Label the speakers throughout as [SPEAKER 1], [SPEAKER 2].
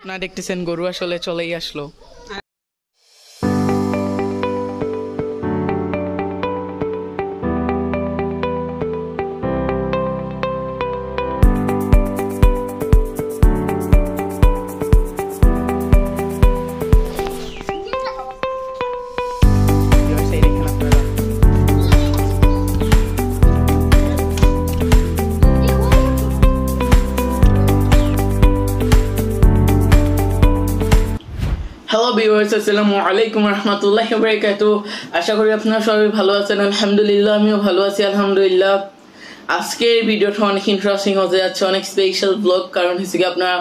[SPEAKER 1] আপনারা দেখতেছেন গরু আসলে চলেই আসলো। হ্যালো ভিউয়ার্স, আসসালামু আলাইকুম রাহমাতুল্লাহি ওয়া বারাকাতুহু। আশা করি আপনারা সবাই ভালো আছেন। আলহামদুলিল্লাহ, আমিও ভালো আছি আলহামদুলিল্লাহ। আজকের ভিডিওটা অনেক ইন্টারেস্টিং হতে যাচ্ছে, অনেক স্পেশাল ব্লগ। কারণ হচ্ছে কি আপনারা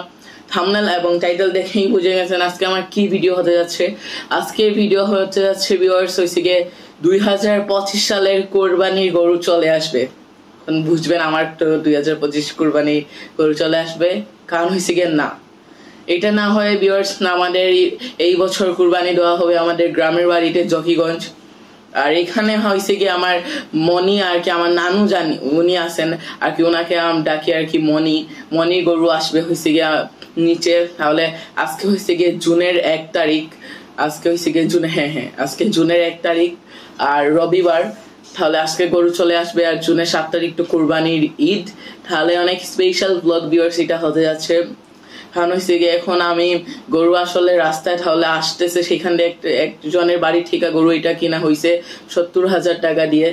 [SPEAKER 1] থাম্বনেল এবং টাইটেল দেখেই বুঝে গেছেন আজকে আমার কি ভিডিও হতে যাচ্ছে। আজকের ভিডিও হতে যাচ্ছে ভিউয়ার্স হচ্ছে গিয়ে 2025 সালের কোরবানির গরু চলে আসবে। বুঝবেন আমার তো 2025 কোরবানির গরু চলে আসবে। কারণ হচ্ছে গিয়ে না, এটা না হয় ভিউয়ার্স না, আমাদের এই বছর কুরবানি দেওয়া হবে আমাদের গ্রামের বাড়িতে জকিগঞ্জ। আর এখানে হয়েছে কি আমার মনি আর কি আমার নানু জানি উনি আছেন আর কি, ওনাকে ডাকি আর কি মনি গরু আসবে হয়েছে গিয়ে নিচে। তাহলে আজকে হয়েছে গিয়ে জুনের 1 তারিখ, আজকে হয়েছে গিয়ে আজকে জুনের 1 তারিখ আর রবিবার। তাহলে আজকে গরু চলে আসবে আর জুনের 7 তারিখ তো কুরবানির ঈদ। তাহলে অনেক স্পেশাল ব্লগ ভিউয়ার্স এটা হতে যাচ্ছে। কারণ হচ্ছে গিয়ে এখন আমি গরু আসলে রাস্তায় তাহলে আসতেছে, সেখান দিয়ে একজনের বাড়ি থেকে গরু এটা কিনা হয়েছে 70,000 টাকা দিয়ে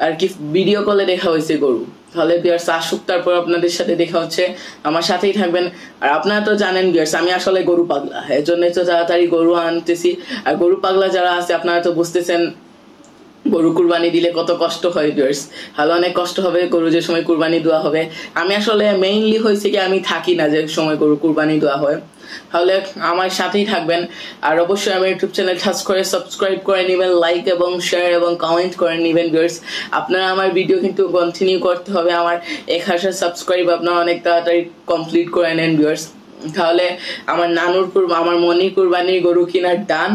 [SPEAKER 1] আর কি, ভিডিও কলে দেখা হয়েছে গরু। তাহলে ভিউয়ার্স আসুক, তারপর আপনাদের সাথে দেখা হচ্ছে, আমার সাথেই থাকবেন। আর আপনারা তো জানেন ভিউয়ার্স আমি আসলে গরু পাগলা, এর জন্যই তো তাড়াতাড়ি গরু আনতেছি। আর গরু পাগলা যারা আছে আপনারা তো বুঝতেছেন গরু কুরবানি দিলে কত কষ্ট হয় ভিউয়ার্স। তাহলে অনেক কষ্ট হবে গরু যে সময় কুরবানি দেওয়া হবে। আমি আসলে মেইনলি হয়েছে কি আমি থাকি না যে সময় গরু কুরবানি দেওয়া হয়। তাহলে আমার সাথেই থাকবেন। আর অবশ্যই আমার ইউটিউব চ্যানেল সাবস্ক্রাইব করে নেবেন, লাইক এবং শেয়ার এবং কমেন্ট করে নেবেন ভিউয়ার্স। আপনারা আমার ভিডিও কিন্তু কন্টিনিউ করতে হবে। আমার 1000 সাবস্ক্রাইব আপনারা অনেক তাড়াতাড়ি কমপ্লিট করে নেন ভিউয়ার্স। তাহলে আমার আমার মনির কুরবানির গরু কিনার ডান।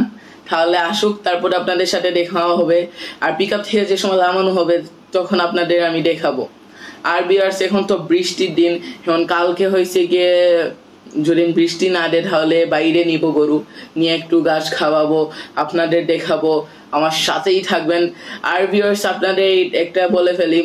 [SPEAKER 1] তাহলে আসুক, তারপর আপনাদের সাথে দেখা হবে। আর পিক আপ থেকে যে সময় নামানো হবে তখন আপনাদের আমি দেখাবো। আর ভিউয়ার্স এখন তো বৃষ্টির দিন, এখন কালকে হয়েছে গিয়ে যদি বৃষ্টি না দেয় তাহলে বাইরে নিব গরু নিয়ে, একটু ঘাস খাওয়াবো, আপনাদের দেখাবো, আমার সাথেই থাকবেন। আর ভিউয়ার্স আপনাদের একটা বলে ফেলি,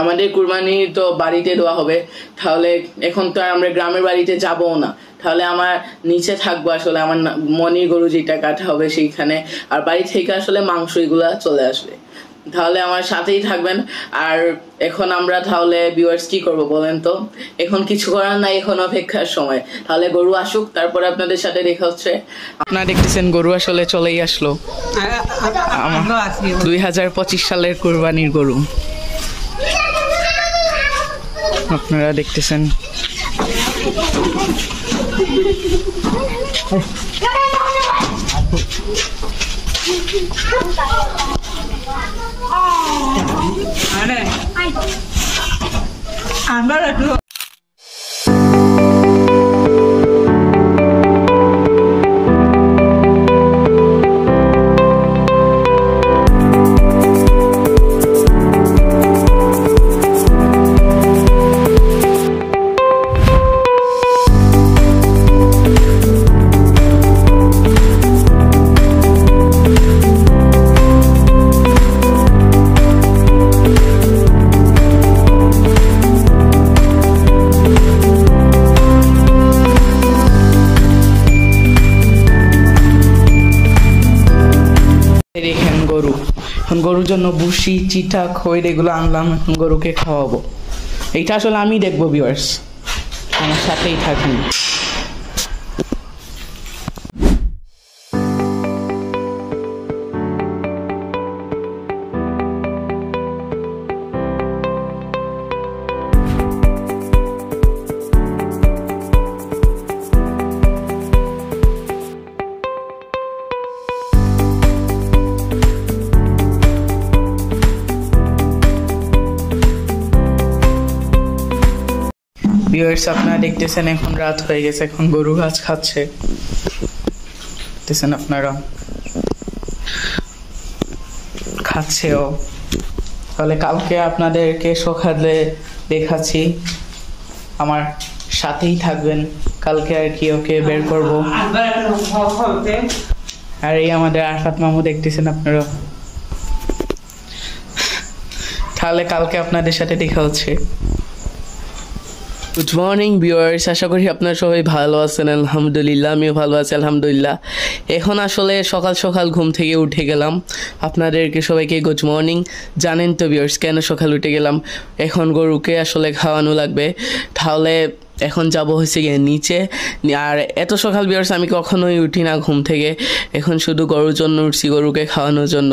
[SPEAKER 1] আমাদের কুরবানি তো বাড়িতে দেওয়া হবে। তাহলে এখন তো আর আমরা গ্রামের বাড়িতে যাবো না, তাহলে আমার নিচে থাকবো আসলে আমার মনির গরু যেটা কাটা হবে সেইখানে। আর বাড়ি থেকে আসলে মাংস এগুলা চলে আসবে। তাহলে আমার সাথেই থাকবেন। আর এখন আমরা তাহলে ভিউয়ার্স কি করব বলেন তো? এখন কিছু করার নাই, এখন অপেক্ষার সময়। তাহলে গরু আসুক, তারপরে আপনাদের সাথে দেখা হচ্ছে। আপনারা দেখতেছেন গরু আসলে চলেই আসলো, 2025 সালের কুরবানির গরু আপনারা দেখতেছেন। দেখেন গরু, এখন গরুর জন্য ভুসি, চিটা, খৈর এগুলো আনলাম, এখন গরুকে খাওয়াবো। এইটা আসলে আমি দেখবো ভিউয়ার্স, আমার সাথেই থাকবেন। ভিউয়ার্স আপনারা দেখতেছেন এখন রাত হয়ে গেছে, এখন গরু ঘাস খাচ্ছে, দেখতেছেন আপনারা খাচ্ছেও। তাহলে কালকে আপনাদেরকে সকালে দেখাচ্ছি আমার সাথেই থাকবেন। কালকে আর কি ওকে বের করব। আর এই আমাদের আরফাত মামু দেখতেছেন আপনারা। তাহলে কালকে আপনাদের সাথে দেখা হচ্ছে। গুড মর্নিং ভিউয়ার্স, আশা করি আপনারা সবাই ভালো আছেন। আলহামদুলিল্লাহ, আমিও ভালো আছি আলহামদুলিল্লাহ। এখন আসলে সকাল সকাল ঘুম থেকে উঠে গেলাম। আপনাদেরকে সবাইকে গুড মর্নিং। জানেন তো ভিউয়ার্স কেন সকাল উঠে গেলাম? এখন গরুকে আসলে খাওয়ানো লাগবে। তাহলে এখন যাব হচ্ছে গিয়ে নিচে। আর এত সকাল ভিউয়ার্স আমি কখনোই উঠি না ঘুম থেকে। এখন শুধু গরুর জন্য উঠছি, গরুকে খাওয়ানোর জন্য।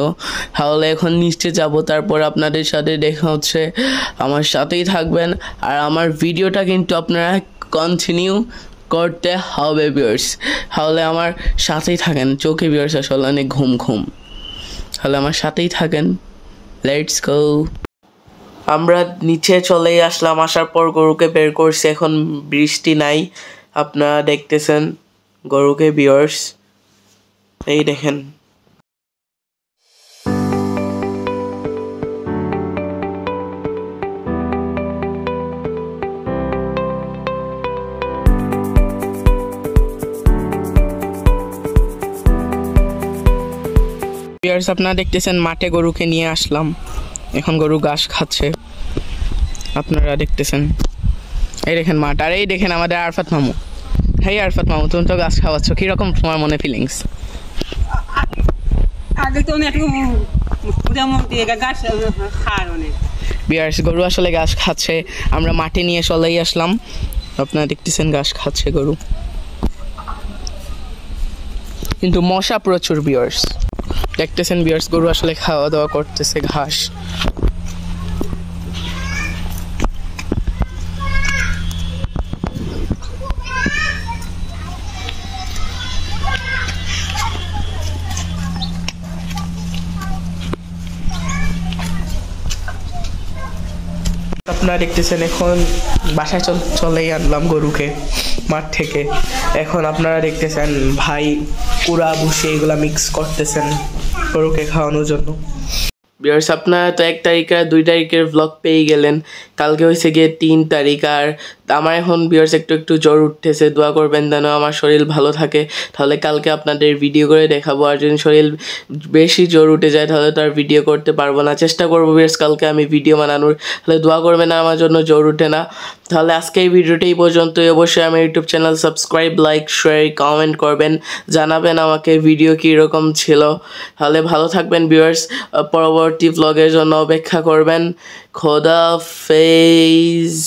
[SPEAKER 1] তাহলে এখন নিচে যাব, তারপর আপনাদের সাথে দেখা হচ্ছে। আমার সাথেই থাকবেন। আর আমার ভিডিওটা কিন্তু আপনারা কন্টিনিউ করতে হবে ভিউয়ার্স। তাহলে আমার সাথেই থাকেন। চোখে ভিউয়ার্স আসলে অনেক ঘুম ঘুম। তাহলে আমার সাথেই থাকেন। Let's go. আমরা নিচে চলেই আসলাম। আসার পর গরুকে বের করছি। এখন বৃষ্টি নাই, আপনারা দেখতেছেন গরুকে ভিউয়ার্স। এই দেখেন ভিউয়ার্স, আপনারা দেখতেছেন মাঠে গরুকে নিয়ে আসলাম। এখন গরু ঘাস খাচ্ছে, আপনারা দেখতেছেন। এই দেখেন মাঠ। আর এই দেখেন আমাদের আরফাত মামু। হ্যাঁ আরফাত মামু, তুমি তো ঘাস খাওয়াচ্ছ, কিরকম তোমার মনে ফিলিংস?
[SPEAKER 2] আগে তো অনেক মোটামুটি গাছ খায় অনেক।
[SPEAKER 1] ভিউয়ার্স, গরু আসলে ঘাস খাচ্ছে। আমরা মাঠে নিয়ে চলেই আসলাম। আপনারা দেখতেছেন ঘাস খাচ্ছে গরু, কিন্তু মশা প্রচুর ভিউয়ার্স। দেখতেছেন ভিউয়ার্স, গরু আসলে খাওয়া দাওয়া করতেছে ঘাস। আপনারা দেখতেছেন এখন বাসায় চলেই আনলাম গরুকে মাঠ থেকে। এখন আপনারা দেখতেছেন ভাই কুড়া ভুসি এগুলা মিক্স করতেছেন গরুকে খাওয়ানোর জন্য। ভিউয়ার্স, আপনারা তো 1 তারিখ আর 2 তারিখের ভ্লগ পেয়ে গেলেন। কালকে হয়েছে গিয়ে 3 তারিখ। আর আমার এখন ভিউয়ার্স একটু জ্বর উঠতেছে। দোয়া করবেন যেন আমার শরীর ভালো থাকে। তাহলে কালকে আপনাদের ভিডিও করে দেখাবো। আর যদি শরীর বেশি জ্বর উঠে যায় তাহলে তো আর ভিডিও করতে পারবো না। চেষ্টা করবো ভিউয়ার্স কালকে আমি ভিডিও বানানোর। তাহলে দোয়া করবেন আমার জন্য জ্বর উঠে না। তাহলে আজকে এই ভিডিওটা এই পর্যন্তই। অবশ্যই আমার YouTube channel subscribe, like, share, comment করবেন। জানাবেন আমাকে ভিডিও কীরকম ছিল। তাহলে ভালো থাকবেন ভিউয়ার্স। পরবর্তী ভ্লগের জন্য অপেক্ষা করবেন। খোদা হাফেজ।